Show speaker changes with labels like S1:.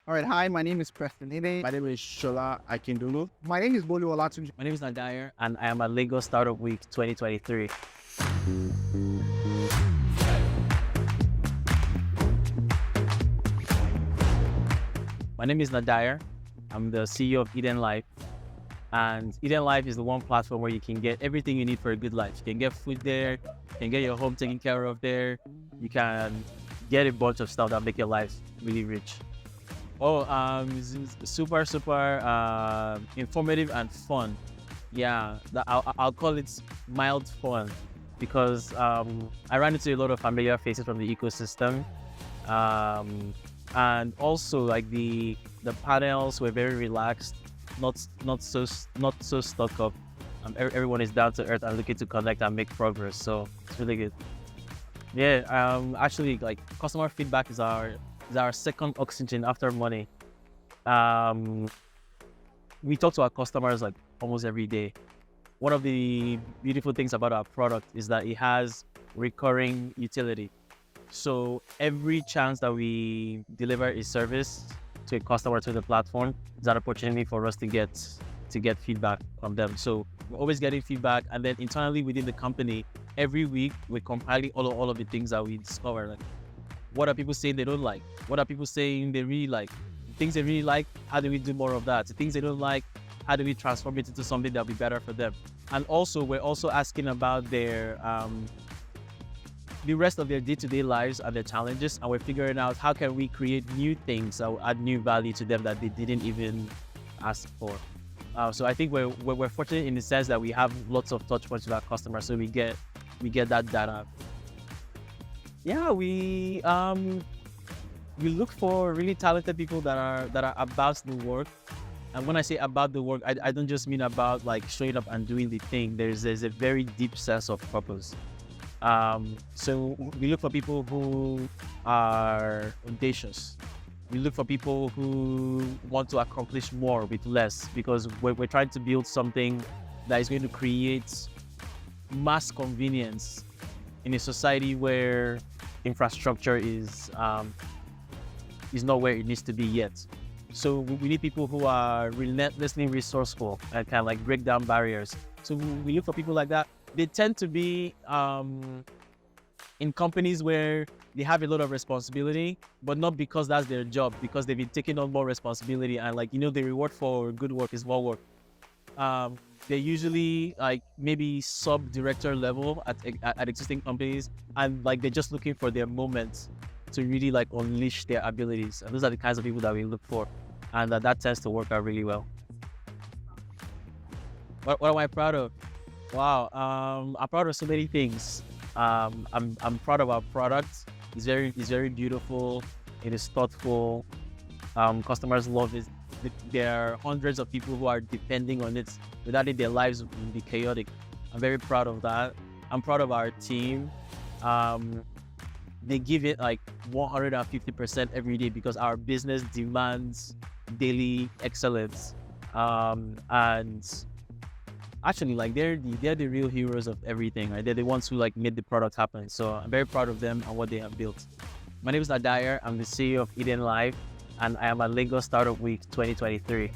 S1: All right, hi, my name is Preston Ide.
S2: My name is Shola Akindulu.
S1: My name is Bolu Olatunji.
S3: My name is Nadayar, and I am at Lagos Startup Week 2023. My name is Nadayar. I'm the CEO of Eden Life. And Eden Life is the one platform where you can get everything you need for a good life. You can get food there, you can get your home taken care of there, you can get a bunch of stuff that make your life really rich. Super informative and fun. Yeah, I'll call it mild fun because I ran into a lot of familiar faces from the ecosystem. And also like the panels were very relaxed, not so stuck up. Everyone is down to earth and looking to connect and make progress. So it's really good. Yeah, actually, like customer feedback is our second oxygen after money. We talk to our customers like almost every day. One of the beautiful things about our product is that it has recurring utility. So every chance that we deliver a service to a customer to the platform is an opportunity for us to get feedback from them. So we're always getting feedback, and then internally within the company, every week we're compiling all of the things that we discover. Like, what are people saying they don't like? What are people saying they really like? Things they really like, how do we do more of that? The things they don't like, how do we transform it into something that'll be better for them? And also, we're also asking about their the rest of their day-to-day lives and their challenges, and we're figuring out how can we create new things that will add new value to them that they didn't even ask for. So I think we're fortunate in the sense that we have lots of touch points with our customers, so we get that data. Yeah, we look for really talented people that are about the work. And when I say about the work, I don't just mean about like showing up and doing the thing. There's a very deep sense of purpose. So we look for people who are audacious. We look for people who want to accomplish more with less, because we're trying to build something that is going to create mass convenience in a society where infrastructure is not where it needs to be yet. So we need people who are relentlessly resourceful and can like break down barriers. So we look for people like that. They tend to be in companies where they have a lot of responsibility, but not because that's their job, because they've been taking on more responsibility, and like, the reward for good work is more work. They're usually like maybe sub-director level at existing companies, and like they're just looking for their moments to really like unleash their abilities. And those are the kinds of people that we look for, and that tends to work out really well. What am I proud of? Wow, I'm proud of so many things. I'm proud of our product. It's very beautiful. It is thoughtful. Customers love it. There are hundreds of people who are depending on it. Without it, their lives would be chaotic. I'm very proud of that. I'm proud of our team. They give it like 150% every day because our business demands daily excellence. And actually, like they're the real heroes of everything, right? They're the ones who like made the product happen. So I'm very proud of them and what they have built. My name is Nadayar. I'm the CEO of Eden Life, and I am at Lagos Startup Week 2023.